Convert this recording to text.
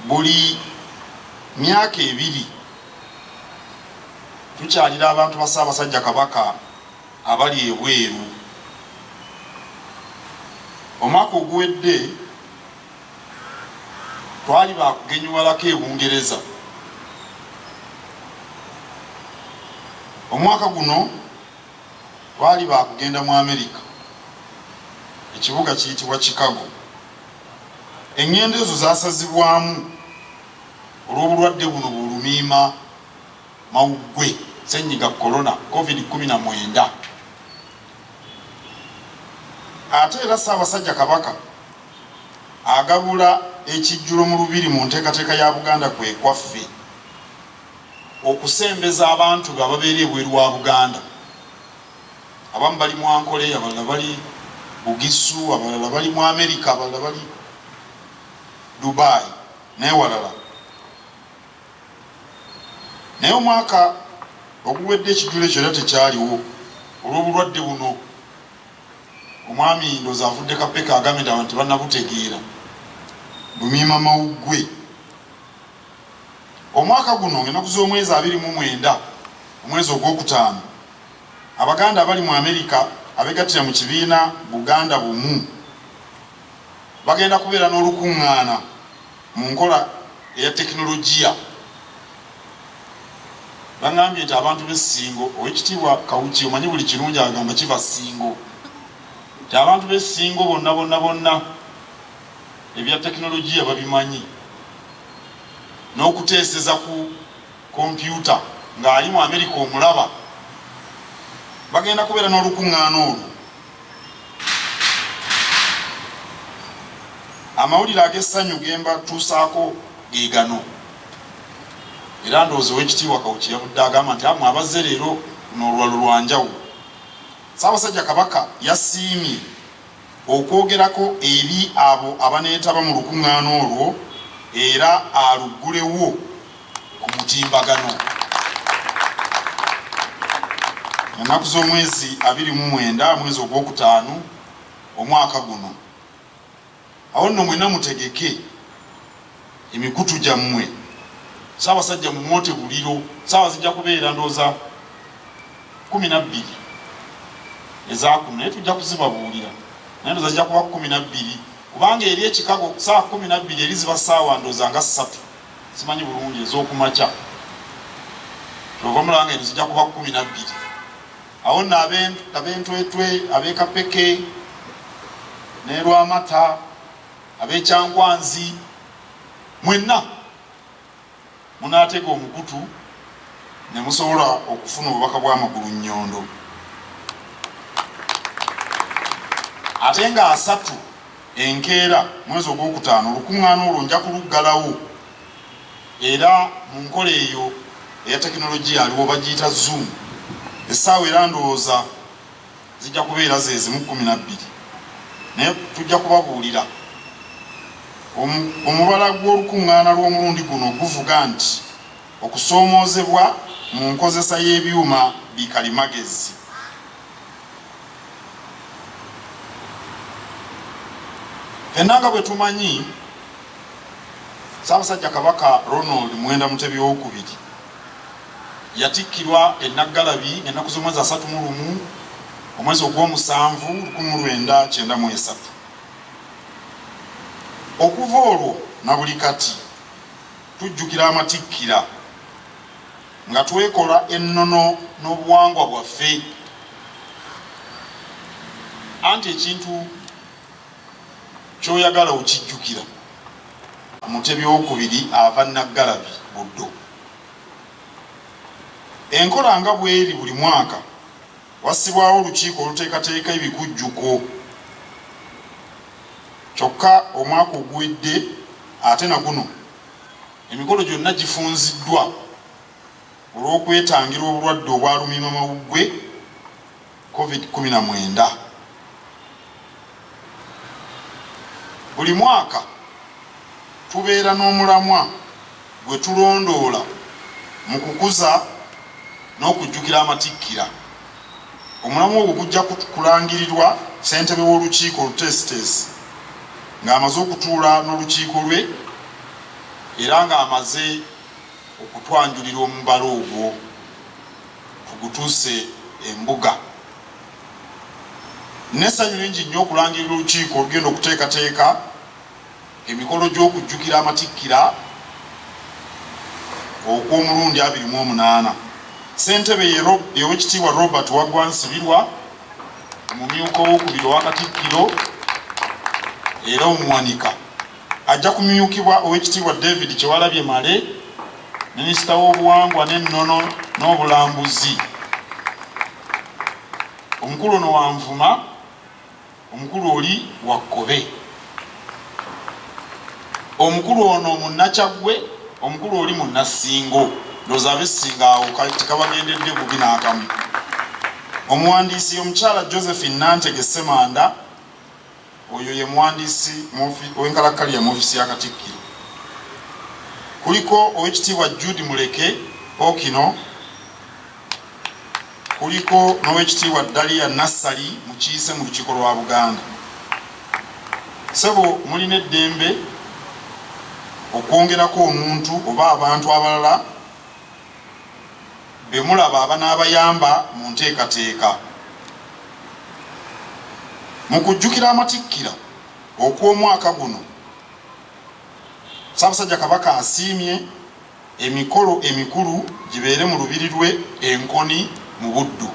buli myaka ebiri tukyalira abantu ba Ssaabasajja Kabaka abali ebweru. Omwaka oguwedde twali bakugenyuwalako e Bungereza. Omwaka guno twali bakugenda mu America, ekibuga kiyitibwa Chicago. Engendo ezo zasazibwamu olw'obulwadde buno bulumiima mawuggwe ssenyiga corona COVID-19. Ate era Ssaabasajja Kabaka agabula ekijjulo mu lubiri mu nteekateeka ya Buganda kwe kwaffe okusembeza abantu ababeera ebweru wa Buganda. Abamu bali mu Ankole, abalala bali Bugisu, abalala bali mu America, abalala bali Dubai n'ewalala. Naye omwaka oguwedde ekijjulo ekyo era tekyaliwo olw'obulwadde buno. Omwami ndoozi avudde Kapeka agambye nti abantu tebannabutegeera, lumiima mawuggwe. Omwaka guno ennaku z'omwezi 29 omwezi ogwokutaano, Abaganda abali mu America abegattira mu kibiina Buganda Bumu bagenda kubeera n'olukuŋŋaana mu nkola eya tekinologiya. Bangambye nti abantu b'essingo, Oweekitiibwa Kawuki omanyi buli kirungi agamba kiva Ssingo, nti abantu b'essingo bonna ebya tekinologiya babimanyi, n'okuteeseza ku kompyuta ng'ali mu America omulaba. Bagenda kubeera n'olukuŋŋaana olwo. Amawulire ag'essanyu gemba tuusaako ge gano. Era ndowooza Oweekitiibwa Kawuki yavudde agamba nti amwe abazze leero n'olwalo lwa njawulo. Ssaabasajja Kabaka yasiimye okwogerako eri abo abaneetaba mu lukuŋŋaana olwo era aluggulewo ku mutimbagano. Ennaku z'omwezi 29 mwezi ogwokutaano omwaka guno. Awo nno mwenna mutegeke emikutu gyammwe. Ssaabasajja mu mwote buliro, saawa zijja kubeera ndooza 12 ezakuno, naye tujja kuzibabuulira, naye ndooza zijja kuba 12 kubanga eri ekikago saawa 12 eri ziba saawa ndooza nga 3, simanyi bulungi ez'okumakya, kyova mulanga eno zijja kuba 12. Awo nno ab'Entwetwe, ab'Ekapeke ne Lwamata, ab'Ekyankwanzi, mwenna munaatega omukutu ne musobola okufuna obubaka bw'amagulu nnyondo. Ate nga 3 enkeera mwezi ogwokutaano olukuŋŋaana olwo nja kuluggalawo era mu nkola eyo eya tekinologiya aliwo bagiyita Zoom. Essaawa era ndowooza zijja kubeera ze zimu 12, naye tujja kubabuulira omubala gw'olukuŋŋaana lw'omulundi guno guvuga nti okusoomoozebwa mu nkozesa y'ebyuma bikalimagezi. Fenna nga bwe tumanyi, Ssaabasajja Kabaka Ronald Muwenda Mutebi II yatikkirwa e Nnaggalabi ennaku z'omwezi 31 omwezi ogw'omusanvu 1993. Okuva olwo na buli kati tujjukira amatikkira nga twekola ennono n'obuwangwa bwaffe. Anti ekintu ky'oyagala okijjukira. Mutebi II ava Nnaggalabi Buddo. Enkola nga bw'eri buli mwaka wassibwawo olukiiko oluteekateeka ebikujjuko. Kyokka omwaka oguwedde ate na guno emikolo gyonna gifunziddwa olw'okwetangira obulwadde obwa lumiima mawuggwe COVID-19. Buli mwaka tubeera n'omulamwa gwe tulondoola mu kukuza n'okujjukira amatikkira. Omulamwa ogwo gujja kulangirirwa ssentebe w'olukiiko oluteesiteesi ng'amaze okutuula n'olukiiko lwe era nga amaze okutwanjulira omubala ogwo tugutuuse embuga. Nessanyu lingi nnyo okulangirira olukiiko olugenda okuteekateeka emikolo gy'okujjukira amatikkira okw'omulundi 28. Ssentebe y'Oweekitiibwa Robert Waggwa Nsibirwa, omumyuka ow'okubiri owa Katikkiro era omuwanika, ajja kumyukibwa Oweekitiibwa David Kyewalabye Male, Minisita w'obuwangwa n'ennono n'obulambuzi. Omukulu ono wa Nvuma, omukulu oli wa Kkobe. Omukulu ono Munnakyaggwe, omukulu oli Munnassingo. Ndowooza ab'essinga awo tikabagendedde bubi n'akamu. Omuwandiisi omukyala Josephine Nantege Ssemanda, oyo ye muwandiisi w'enkalakkalira mu ofiisi ya Katikkiro. Kuliko Oweekitiibwa Jude Muleke Okino, kuliko n'Oweekitiibwa Dalia Nassali Mukiise mu lukiiko lwa Buganda. Ssebo mulina eddembe okwongerako omuntu oba abantu abalala be mulaba abanaabayamba mu nteekateeka. Mu kujjukira amatikkira okw'omwaka guno, Ssaabasajja Kabaka asiimye emikolo emikulu gibeere mu lubiri lwe Enkoni mu Buddu.